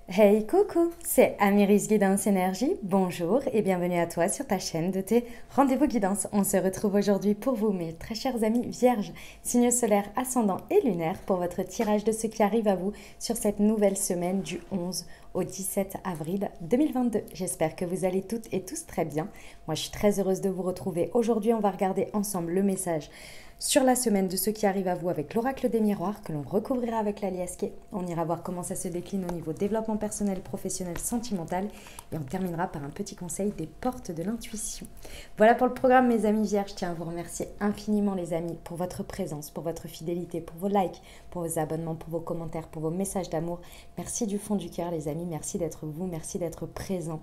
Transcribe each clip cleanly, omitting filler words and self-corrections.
Hey coucou, c'est Amiris Guidance Énergie, bonjour et bienvenue à toi sur ta chaîne de tes rendez-vous guidance. On se retrouve aujourd'hui pour vous, mes très chers amis vierges, signes solaires, ascendants et lunaires, pour votre tirage de ce qui arrive à vous sur cette nouvelle semaine du 11 au 17 avril 2022. J'espère que vous allez toutes et tous très bien. Moi, je suis très heureuse de vous retrouver. Aujourd'hui, on va regarder ensemble le message sur la semaine de ce qui arrive à vous avec l'oracle des miroirs que l'on recouvrira avec l'aliasqué. On ira voir comment ça se décline au niveau développement personnel, professionnel, sentimental et on terminera par un petit conseil des portes de l'intuition. Voilà pour le programme mes amis vierges. Je tiens à vous remercier infiniment les amis pour votre présence, pour votre fidélité, pour vos likes, pour vos abonnements, pour vos commentaires, pour vos messages d'amour. Merci du fond du cœur les amis, merci d'être vous, merci d'être présents.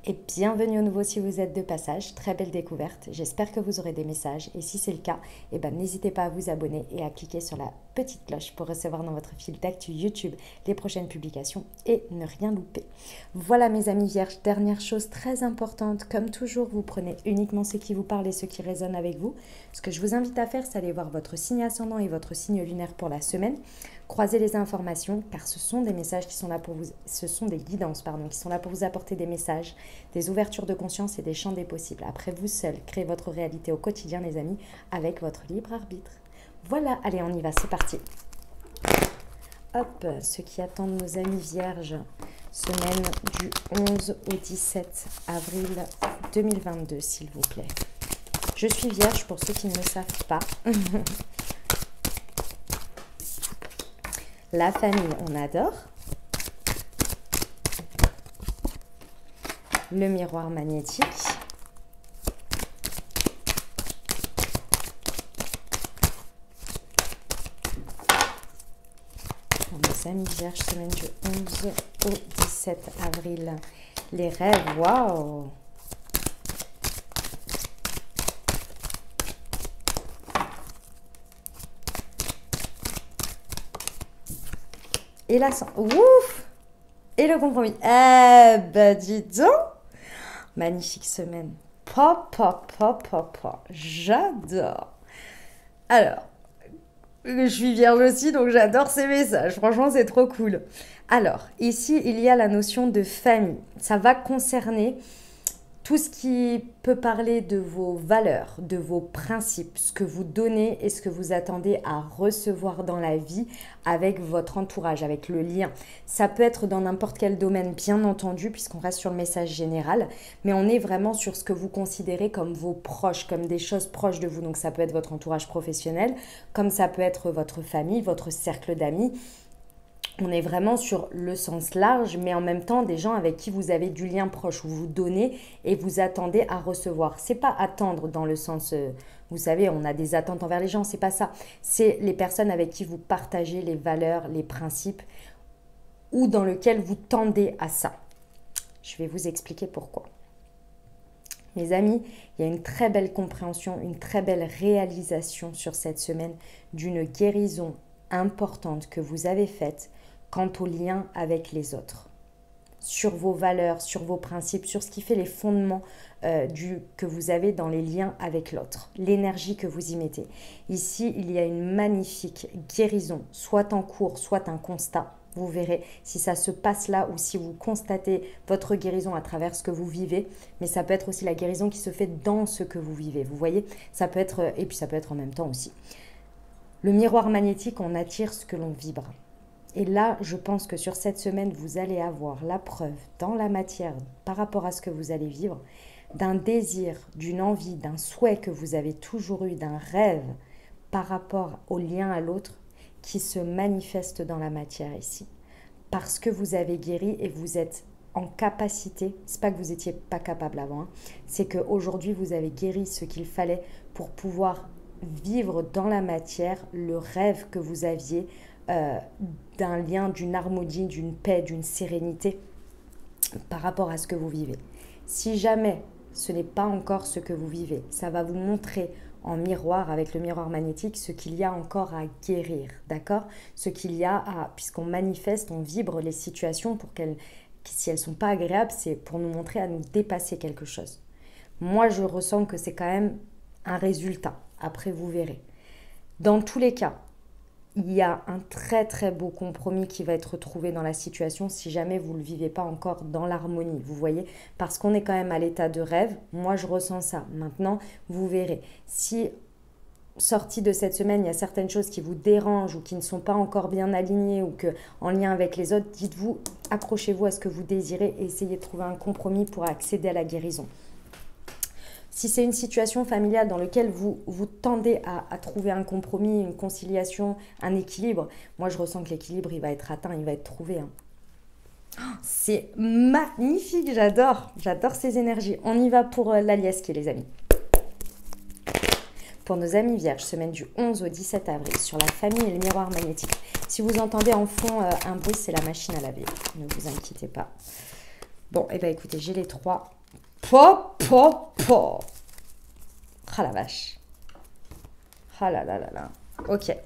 Et bienvenue au nouveau si vous êtes de passage, très belle découverte, j'espère que vous aurez des messages et si c'est le cas, n'hésitez pas à vous abonner et à cliquer sur la petite cloche pour recevoir dans votre fil d'actu YouTube les prochaines publications et ne rien louper. Voilà mes amis vierges, dernière chose très importante, comme toujours vous prenez uniquement ce qui vous parle et ce qui résonne avec vous. Ce que je vous invite à faire c'est aller voir votre signe ascendant et votre signe lunaire pour la semaine. Croisez les informations car ce sont des messages qui sont là pour vous, ce sont des guidances pardon, qui sont là pour vous apporter des messages, des ouvertures de conscience et des champs des possibles. Après vous seul, créez votre réalité au quotidien les amis avec votre libre arbitre. Voilà, allez on y va, c'est parti. Hop, ceux qui attendent nos amis vierges, semaine du 11 au 17 avril 2022 s'il vous plaît. Je suis vierge pour ceux qui ne le savent pas. La famille, on adore. Le miroir magnétique. Pour mes amis vierges, semaine du 11 au 17 avril. Les rêves, waouh! Et la ouf! Et le compromis. Eh ben dis donc! Magnifique semaine. Pop, pop, pop, pop, pop. J'adore. Alors, je suis vierge aussi, donc j'adore ces messages. Franchement, c'est trop cool. Alors, ici, il y a la notion de famille. Ça va concerner tout ce qui peut parler de vos valeurs, de vos principes, ce que vous donnez et ce que vous attendez à recevoir dans la vie avec votre entourage, avec le lien. Ça peut être dans n'importe quel domaine, bien entendu, puisqu'on reste sur le message général, mais on est vraiment sur ce que vous considérez comme vos proches, comme des choses proches de vous. Donc ça peut être votre entourage professionnel, comme ça peut être votre famille, votre cercle d'amis. On est vraiment sur le sens large, mais en même temps des gens avec qui vous avez du lien proche, où vous donnez et vous attendez à recevoir. C'est pas attendre dans le sens, vous savez, on a des attentes envers les gens, c'est pas ça. C'est les personnes avec qui vous partagez les valeurs, les principes, ou dans lequel vous tendez à ça. Je vais vous expliquer pourquoi. Mes amis, il y a une très belle compréhension, une très belle réalisation sur cette semaine d'une guérison importante que vous avez faite quant au lien avec les autres, sur vos valeurs, sur vos principes, sur ce qui fait les fondements que vous avez dans les liens avec l'autre, l'énergie que vous y mettez. Ici, il y a une magnifique guérison, soit en cours, soit un constat. Vous verrez si ça se passe là ou si vous constatez votre guérison à travers ce que vous vivez, mais ça peut être aussi la guérison qui se fait dans ce que vous vivez. Vous voyez, ça peut être, et puis ça peut être en même temps aussi. Le miroir magnétique, on attire ce que l'on vibre. Et là, je pense que sur cette semaine, vous allez avoir la preuve dans la matière par rapport à ce que vous allez vivre, d'un désir, d'une envie, d'un souhait que vous avez toujours eu, d'un rêve par rapport au lien à l'autre qui se manifeste dans la matière ici. Parce que vous avez guéri et vous êtes en capacité, c'est pas que vous n'étiez pas capable avant, hein, c'est qu'aujourd'hui vous avez guéri ce qu'il fallait pour pouvoir vivre dans la matière le rêve que vous aviez d'un lien, d'une harmonie, d'une paix, d'une sérénité par rapport à ce que vous vivez. Si jamais ce n'est pas encore ce que vous vivez, ça va vous montrer en miroir, avec le miroir magnétique, ce qu'il y a encore à guérir, d'accord? Ce qu'il y a à, puisqu'on manifeste, on vibre les situations pour qu'elles, si elles ne sont pas agréables, c'est pour nous montrer à nous dépasser quelque chose. Moi, je ressens que c'est quand même un résultat. Après, vous verrez. Dans tous les cas, il y a un très très beau compromis qui va être trouvé dans la situation si jamais vous ne le vivez pas encore dans l'harmonie, vous voyez, parce qu'on est quand même à l'état de rêve. Moi je ressens ça. Maintenant vous verrez si sorti de cette semaine il y a certaines choses qui vous dérangent ou qui ne sont pas encore bien alignées ou que en lien avec les autres, dites-vous, accrochez-vous à ce que vous désirez et essayez de trouver un compromis pour accéder à la guérison. Si c'est une situation familiale dans laquelle vous tendez à trouver un compromis, une conciliation, un équilibre, moi je ressens que l'équilibre il va être atteint, il va être trouvé. C'est magnifique, j'adore ces énergies. On y va pour l'Aliaski les amis. Pour nos amis vierges, semaine du 11 au 17 avril, sur la famille et le miroir magnétique. Si vous entendez en fond un bruit, c'est la machine à laver, ne vous inquiétez pas. Bon, et bien écoutez, j'ai les trois. Pop, pop, pop. Ah la vache. Ah là là là là. Ok.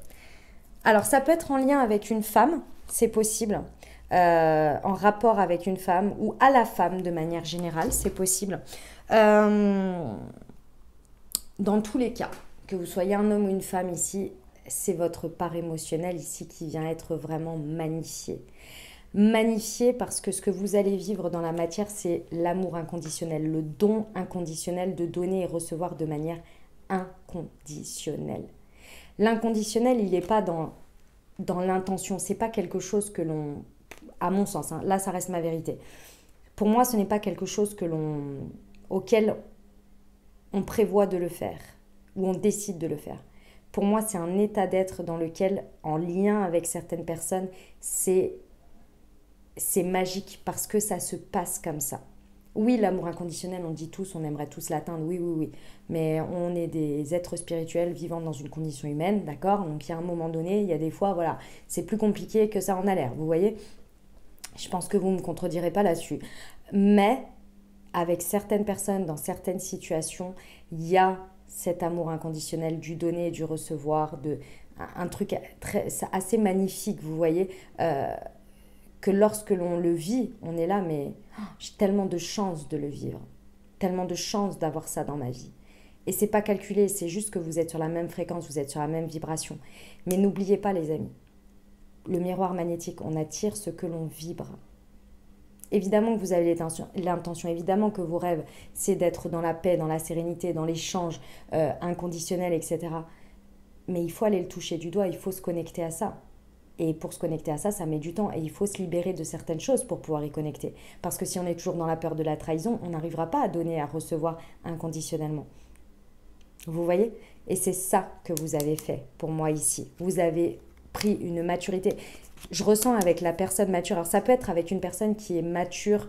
Alors, ça peut être en lien avec une femme, c'est possible. En rapport avec une femme ou à la femme de manière générale, c'est possible. Dans tous les cas, que vous soyez un homme ou une femme ici, c'est votre part émotionnelle ici qui vient être vraiment magnifiée. Magnifié parce que ce que vous allez vivre dans la matière, c'est l'amour inconditionnel, le don inconditionnel de donner et recevoir de manière inconditionnelle. L'inconditionnel, il n'est pas dans l'intention, c'est pas quelque chose que l'on, à mon sens, hein, là ça reste ma vérité. Pour moi, ce n'est pas quelque chose auquel on prévoit de le faire ou on décide de le faire. Pour moi, c'est un état d'être dans lequel, en lien avec certaines personnes, c'est magique parce que ça se passe comme ça. Oui, l'amour inconditionnel, on dit tous, on aimerait tous l'atteindre, oui, oui, oui. Mais on est des êtres spirituels vivant dans une condition humaine, d'accord? Donc il y a un moment donné, il y a des fois, voilà, c'est plus compliqué que ça en a l'air, vous voyez? Je pense que vous ne me contredirez pas là-dessus. Mais avec certaines personnes, dans certaines situations, il y a cet amour inconditionnel du donner et du recevoir, un truc assez magnifique, vous voyez, que lorsque l'on le vit, on est là, mais j'ai tellement de chance de le vivre, tellement de chance d'avoir ça dans ma vie. Et c'est pas calculé, c'est juste que vous êtes sur la même fréquence, vous êtes sur la même vibration. Mais n'oubliez pas les amis, le miroir magnétique, on attire ce que l'on vibre. Évidemment que vous avez l'intention, évidemment que vos rêves, c'est d'être dans la paix, dans la sérénité, dans l'échange inconditionnel, etc. Mais il faut aller le toucher du doigt, il faut se connecter à ça. Et pour se connecter à ça, ça met du temps. Et il faut se libérer de certaines choses pour pouvoir y connecter. Parce que si on est toujours dans la peur de la trahison, on n'arrivera pas à donner, à recevoir inconditionnellement. Vous voyez? Et c'est ça que vous avez fait pour moi ici. Vous avez pris une maturité. Je ressens avec la personne mature. Alors ça peut être avec une personne qui est mature,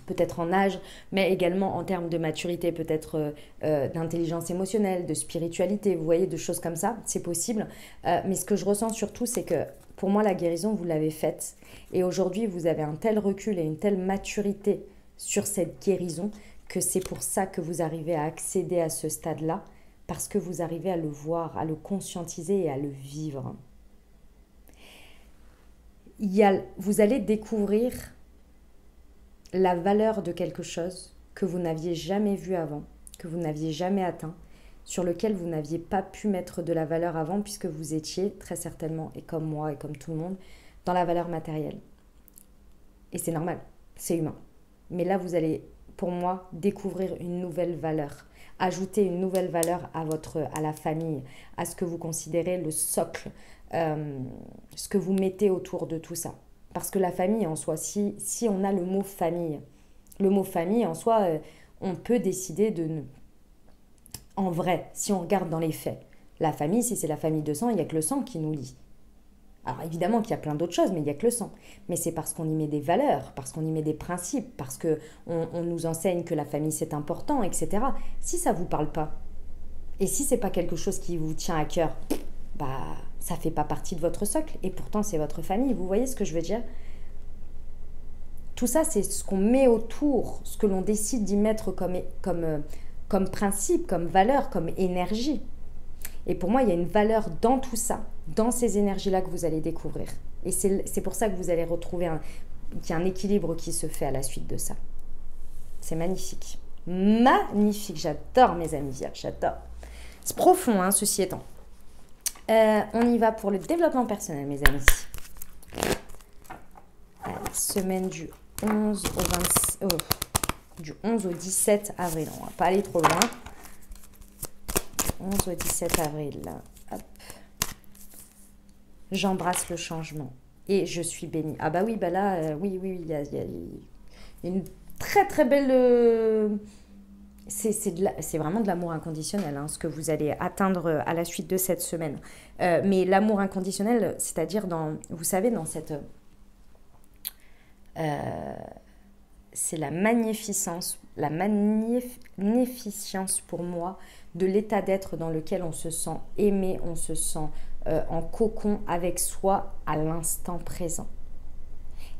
peut-être en âge, mais également en termes de maturité, peut-être d'intelligence émotionnelle, de spiritualité, vous voyez, de choses comme ça, c'est possible. Mais ce que je ressens surtout, c'est que pour moi, la guérison, vous l'avez faite. Et aujourd'hui, vous avez un tel recul et une telle maturité sur cette guérison que c'est pour ça que vous arrivez à accéder à ce stade-là, parce que vous arrivez à le voir, à le conscientiser et à le vivre. Vous allez découvrir la valeur de quelque chose que vous n'aviez jamais vu avant, que vous n'aviez jamais atteint, sur lequel vous n'aviez pas pu mettre de la valeur avant puisque vous étiez très certainement, et comme moi et comme tout le monde, dans la valeur matérielle. Et c'est normal, c'est humain. Mais là, vous allez, pour moi, découvrir une nouvelle valeur, ajouter une nouvelle valeur à la famille, à ce que vous considérez le socle, ce que vous mettez autour de tout ça. Parce que la famille en soi, si on a le mot famille en soi, on peut décider en vrai, si on regarde dans les faits, la famille, si c'est la famille de sang, il n'y a que le sang qui nous lie. Alors évidemment qu'il y a plein d'autres choses, mais il n'y a que le sang. Mais c'est parce qu'on y met des valeurs, parce qu'on y met des principes, parce qu'on nous enseigne que la famille c'est important, etc. Si ça ne vous parle pas, et si c'est pas quelque chose qui vous tient à cœur, ça fait pas partie de votre socle, et pourtant c'est votre famille, vous voyez ce que je veux dire? Tout ça, c'est ce qu'on met autour, ce que l'on décide d'y mettre comme principe, comme valeur, comme énergie. Et pour moi, il y a une valeur dans tout ça, dans ces énergies-là que vous allez découvrir. Et c'est pour ça que vous allez retrouver qu'il y a un équilibre qui se fait à la suite de ça. C'est magnifique. Magnifique, j'adore mes amis vierges, j'adore. C'est profond, hein, ceci étant. On y va pour le développement personnel, mes amis. Allez, semaine du 11 au 26, du 11 au 17 avril. On va pas aller trop loin. 11 au 17 avril. Hop. J'embrasse le changement. Et je suis bénie. Ah bah oui, bah là, oui, il y a une très très belle... c'est vraiment de l'amour inconditionnel, hein, ce que vous allez atteindre à la suite de cette semaine. Mais l'amour inconditionnel, c'est-à-dire vous savez, dans cette... c'est la magnificence pour moi de l'état d'être dans lequel on se sent aimé, on se sent en cocon avec soi à l'instant présent.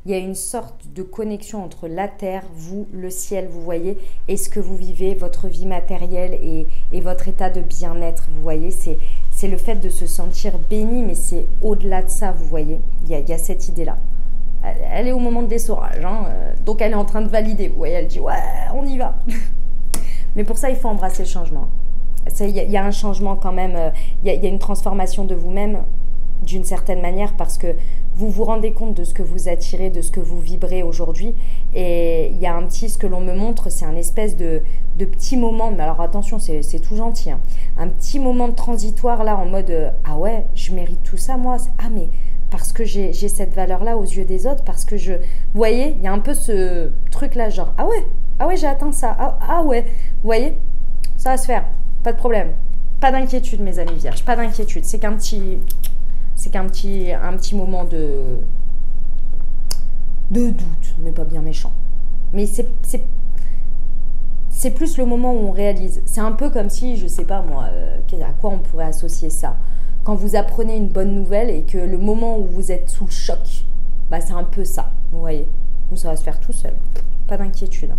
Il y a une sorte de connexion entre la terre, vous, le ciel, vous voyez, et ce que vous vivez, votre vie matérielle et votre état de bien-être, vous voyez. C'est le fait de se sentir béni, mais c'est au-delà de ça, vous voyez. Il y a cette idée-là. Elle est au moment de l'essorage, hein, donc elle est en train de valider, vous voyez, elle dit « ouais, on y va ». Mais pour ça, il faut embrasser le changement. Il y a un changement quand même, il y a une transformation de vous-même d'une certaine manière parce que vous vous rendez compte de ce que vous attirez, de ce que vous vibrez aujourd'hui. Et il y a ce que l'on me montre, c'est un espèce de petit moment, mais alors attention, c'est tout gentil, hein, un petit moment de transitoire là en mode ah ouais, je mérite tout ça moi, ah mais parce que j'ai cette valeur-là aux yeux des autres, parce que vous voyez, il y a un peu ce truc-là genre ah ouais, j'ai atteint ça, ah ouais, vous voyez, ça va se faire, pas de problème, pas d'inquiétude mes amis vierges, pas d'inquiétude, c'est qu'un petit moment de doute, mais pas bien méchant. Mais c'est plus le moment où on réalise. C'est un peu comme si, je sais pas moi, à quoi on pourrait associer ça. Quand vous apprenez une bonne nouvelle et que le moment où vous êtes sous le choc, bah c'est un peu ça, vous voyez. Donc ça va se faire tout seul, pas d'inquiétude.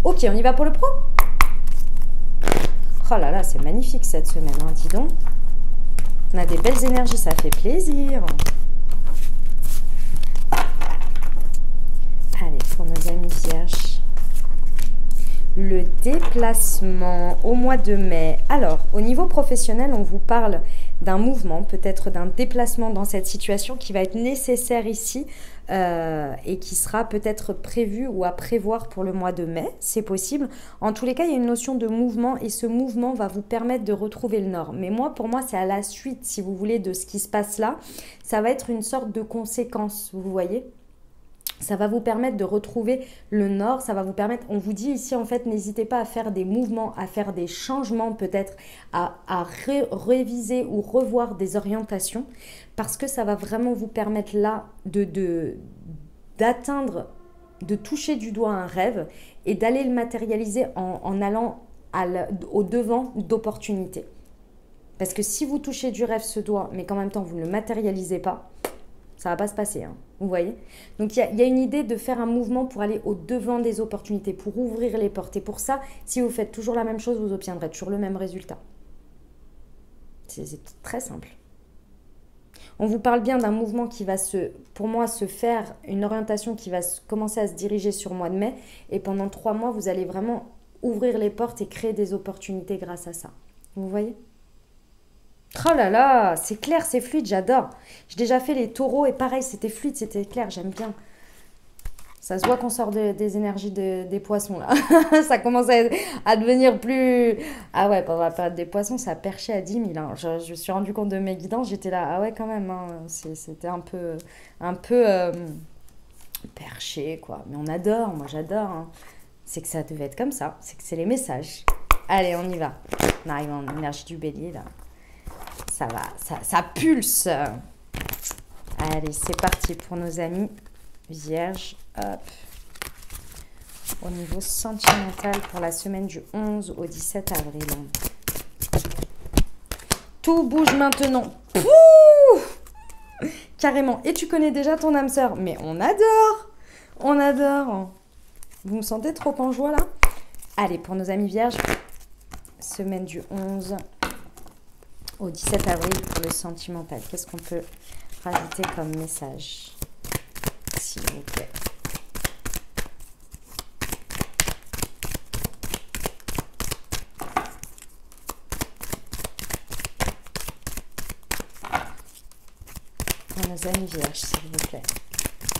Ok, on y va pour le pro. Oh là là, c'est magnifique cette semaine, hein, dis donc. On a des belles énergies, ça fait plaisir. Allez, pour nos amis vierges. Le déplacement au mois de mai. Alors, au niveau professionnel, on vous parle d'un mouvement, peut-être d'un déplacement dans cette situation qui va être nécessaire ici et qui sera peut-être prévu ou à prévoir pour le mois de mai, c'est possible. En tous les cas, il y a une notion de mouvement et ce mouvement va vous permettre de retrouver le nord. Mais pour moi, c'est à la suite, si vous voulez, de ce qui se passe là. Ça va être une sorte de conséquence, vous voyez ? Ça va vous permettre de retrouver le nord, ça va vous permettre, on vous dit ici en fait, n'hésitez pas à faire des mouvements, à faire des changements peut-être, à réviser ou revoir des orientations parce que ça va vraiment vous permettre là d'atteindre, de toucher du doigt un rêve et d'aller le matérialiser en allant au devant d'opportunités. Parce que si vous touchez du rêve ce doigt, mais qu'en même temps vous ne le matérialisez pas, ça ne va pas se passer, hein, vous voyez. Donc, il y a une idée de faire un mouvement pour aller au-devant des opportunités, pour ouvrir les portes. Et pour ça, si vous faites toujours la même chose, vous obtiendrez toujours le même résultat. C'est très simple. On vous parle bien d'un mouvement qui va pour moi, se faire, une orientation qui va commencer à se diriger sur le mois de mai. Et pendant 3 mois, vous allez vraiment ouvrir les portes et créer des opportunités grâce à ça. Vous voyez ? Oh là là, c'est clair, c'est fluide, j'adore. J'ai déjà fait les taureaux et pareil, c'était fluide, c'était clair, j'aime bien. Ça se voit qu'on sort des énergies des poissons là. Ça commence à devenir plus... Ah ouais, pendant la période des poissons, ça a perché à 10 000. Hein. Je me suis rendu compte de mes guidances, j'étais là, ah ouais quand même, hein. C'était un peu perché quoi. Mais on adore, moi j'adore. Hein. C'est que ça devait être comme ça, c'est que c'est les messages. Allez, on y va. On arrive en énergie du bélier là. Ça va, ça pulse. Allez, c'est parti pour nos amis vierges. Hop. Au niveau sentimental pour la semaine du 11 au 17 avril. Tout bouge maintenant. Pouh, carrément. Et tu connais déjà ton âme sœur. Mais on adore. On adore. Vous me sentez trop en joie là? Allez, pour nos amis vierges, semaine du 11 au 17 avril pour le sentimental. Qu'est-ce qu'on peut rajouter comme message, s'il vous plaît? nos amis vierges, s'il vous plaît.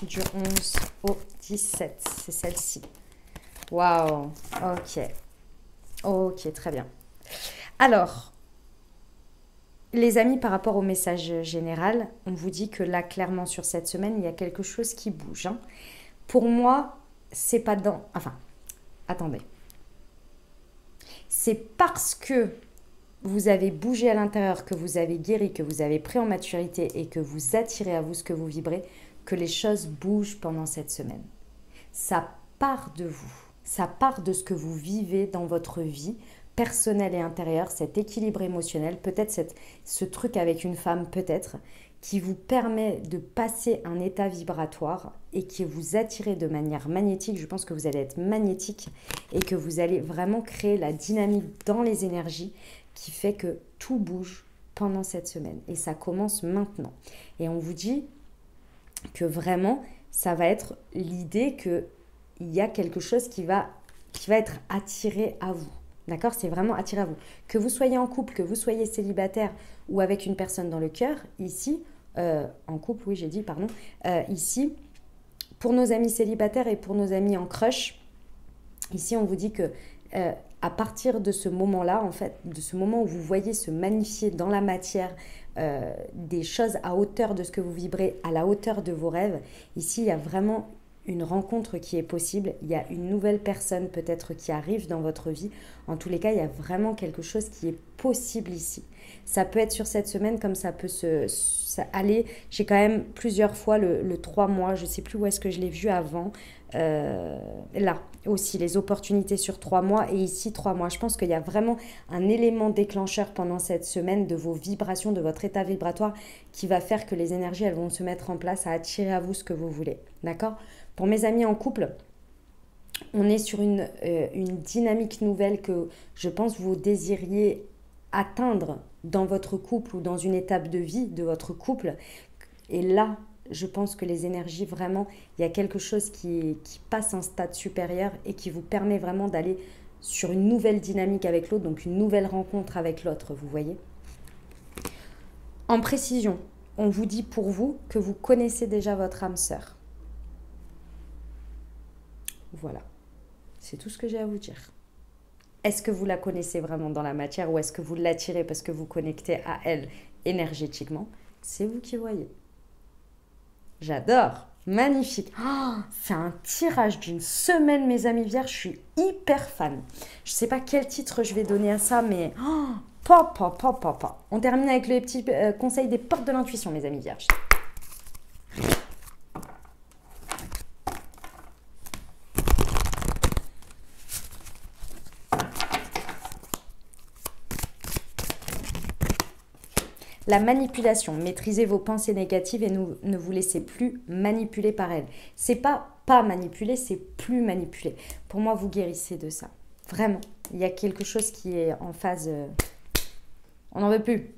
Du 11 au 17, c'est celle-ci. Waouh, ok. Ok, très bien. Alors, les amis, par rapport au message général, on vous dit que là, clairement, sur cette semaine, il y a quelque chose qui bouge. Hein. Pour moi, c'est pas dans... Enfin, attendez. C'est parce que vous avez bougé à l'intérieur, que vous avez guéri, que vous avez pris en maturité et que vous attirez à vous ce que vous vibrez, que les choses bougent pendant cette semaine. Ça part de vous. Ça part de ce que vous vivez dans votre vie personnelle et intérieure, cet équilibre émotionnel, peut-être ce truc avec une femme, peut-être, qui vous permet de passer un état vibratoire et qui vous attire de manière magnétique. Je pense que vous allez être magnétique et que vous allez vraiment créer la dynamique dans les énergies qui fait que tout bouge pendant cette semaine. Et ça commence maintenant. Et on vous dit que vraiment, ça va être l'idée qu'il y a quelque chose qui va être attiré à vous. D'accord? C'est vraiment attiré à vous. Que vous soyez en couple, que vous soyez célibataire ou avec une personne dans le cœur, ici, en couple, oui, j'ai dit, pardon, ici, pour nos amis célibataires et pour nos amis en crush, ici, on vous dit que à partir de ce moment-là, en fait, de ce moment où vous voyez se magnifier dans la matière des choses à hauteur de ce que vous vibrez, à la hauteur de vos rêves, ici, il y a vraiment une rencontre qui est possible, il y a une nouvelle personne peut-être qui arrive dans votre vie. En tous les cas, il y a vraiment quelque chose qui est possible ici. Ça peut être sur cette semaine comme ça peut aller. J'ai quand même plusieurs fois le 3 mois, je ne sais plus où est-ce que je l'ai vu avant. Là aussi, les opportunités sur 3 mois et ici 3 mois. Je pense qu'il y a vraiment un élément déclencheur pendant cette semaine de vos vibrations, de votre état vibratoire qui va faire que les énergies, elles vont se mettre en place à attirer à vous ce que vous voulez. D'accord ? Pour mes amis en couple, on est sur une dynamique nouvelle que je pense vous désiriez atteindre dans votre couple ou dans une étape de vie de votre couple. Et là, je pense que les énergies, vraiment, il y a quelque chose qui passe un stade supérieur et qui vous permet vraiment d'aller sur une nouvelle dynamique avec l'autre, donc une nouvelle rencontre avec l'autre, vous voyez. En précision, on vous dit pour vous que vous connaissez déjà votre âme sœur. Voilà, c'est tout ce que j'ai à vous dire. Est-ce que vous la connaissez vraiment dans la matière ou est-ce que vous l'attirez parce que vous connectez à elle énergétiquement? C'est vous qui voyez. J'adore, magnifique. Oh, c'est un tirage d'une semaine, mes amis vierges, je suis hyper fan. Je ne sais pas quel titre je vais donner à ça, mais... On termine avec les petits conseils des portes de l'intuition, mes amis vierges. La manipulation, maîtrisez vos pensées négatives et ne vous laissez plus manipuler par elles. C'est pas manipuler, c'est plus manipuler. Pour moi, vous guérissez de ça. Vraiment, il y a quelque chose qui est en phase... on n'en veut plus.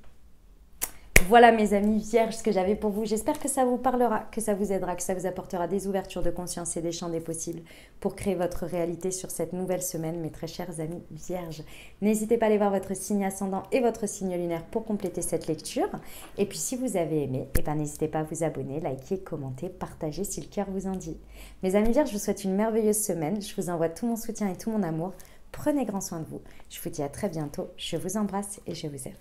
Voilà mes amis vierges, ce que j'avais pour vous. J'espère que ça vous parlera, que ça vous aidera, que ça vous apportera des ouvertures de conscience et des champs des possibles pour créer votre réalité sur cette nouvelle semaine, mes très chers amis vierges. N'hésitez pas à aller voir votre signe ascendant et votre signe lunaire pour compléter cette lecture. Et puis si vous avez aimé, n'hésitez pas à vous abonner, liker, commenter, partager si le cœur vous en dit. Mes amis vierges, je vous souhaite une merveilleuse semaine. Je vous envoie tout mon soutien et tout mon amour. Prenez grand soin de vous. Je vous dis à très bientôt. Je vous embrasse et je vous aime.